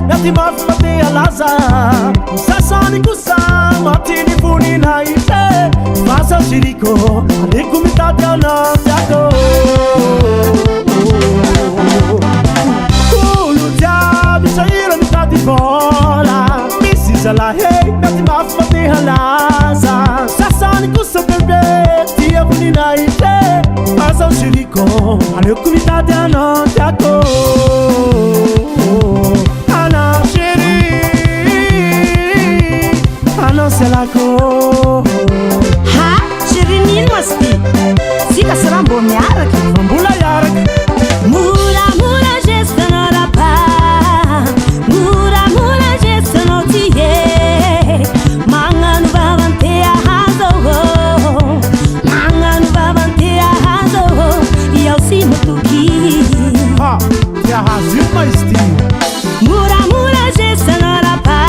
Nati mafy matea laza Sasani kusa matini funina ite Vasa siriko Aliku mitati anantiako Kulu diabi saira mitati bola Misi zala hey Nati mafy matea laza Sasani kusa bebe Tia funina ite Vasa siriko Aliku mitati anantiako Selako ha shirinino asti sika sarambo miaraka mbola yaraka mura mura gestano la pa mura gestano tie manganu bavantea hazo eu si mutuki ha ya hazir maisti mura gestano la pa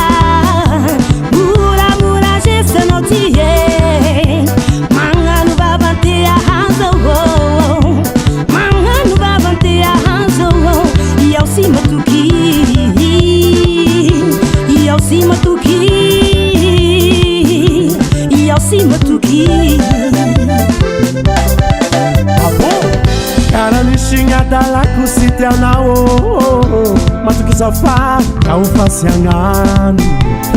Dalaku sitianao matukizafa kaufasianganu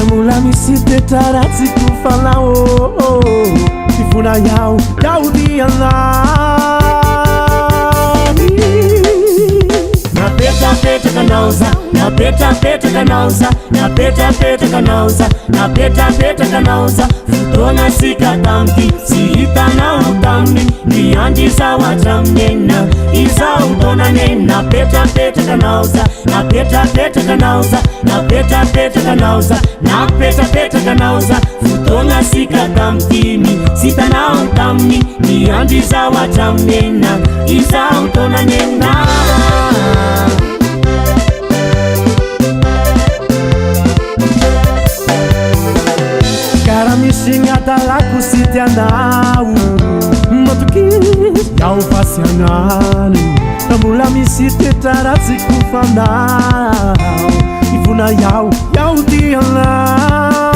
Mula misite tarati kufalao Tifuna yao yaudianani Napeta peta kanauza Napeta peta kanauza Napeta peta kanauza Napeta peta kanauza Futona sika tamti Sihita na utamni Niandiza watamnena Iza utona nena Peta peta kanauza Napeta peta kanauza Napeta peta kanauza Napeta peta kanauza Futona sika tamtini Sita na utamni Niandiza watamnena Iza utona nena Dalaku sitianau Matukis Yau fasianganu Namula misite tarati kufandau Ifuna yau dianau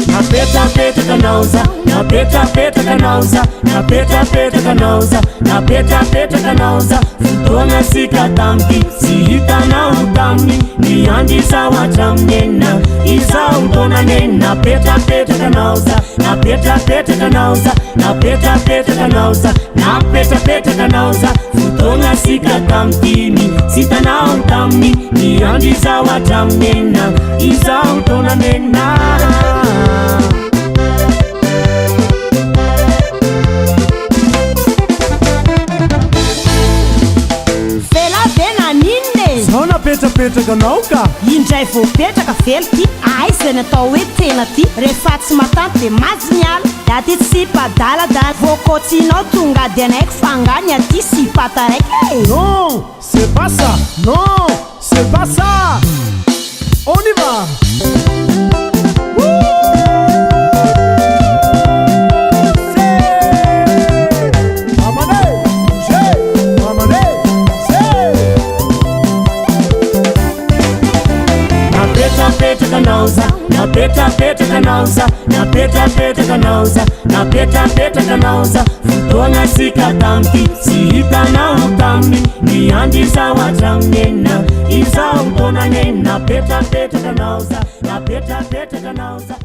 Napeta peta kanauza Napeta peta kanauza Napeta peta kanauza Napeta peta kanauza Futona sika tamti Sihita na utamni Niandiza watamnena Iza utona nena Peta peta kanauza Napeta peta kanauza Napeta peta kanauza Napeta peta kanauza Futona sika tamtini Sita na utamni Niandiza watamnena Iza utona nena Peta kanauka indray voapetraka velo ty aiza ny atao hoe tena ty rehefa tsy matany de mazy miala da ty tsy padaladala voakotsinao tonga de anaiko fangany aty sy pata raiky non c'est pas ça non c'est pas ça on y va Peta kanauza Napeta peta kanauza Napeta peta kanauza Napeta peta kanauza Futona sika tamti Sihita na utamni Niandiza watamnena Iza utona nena Napeta peta kanauza Napeta peta kanauza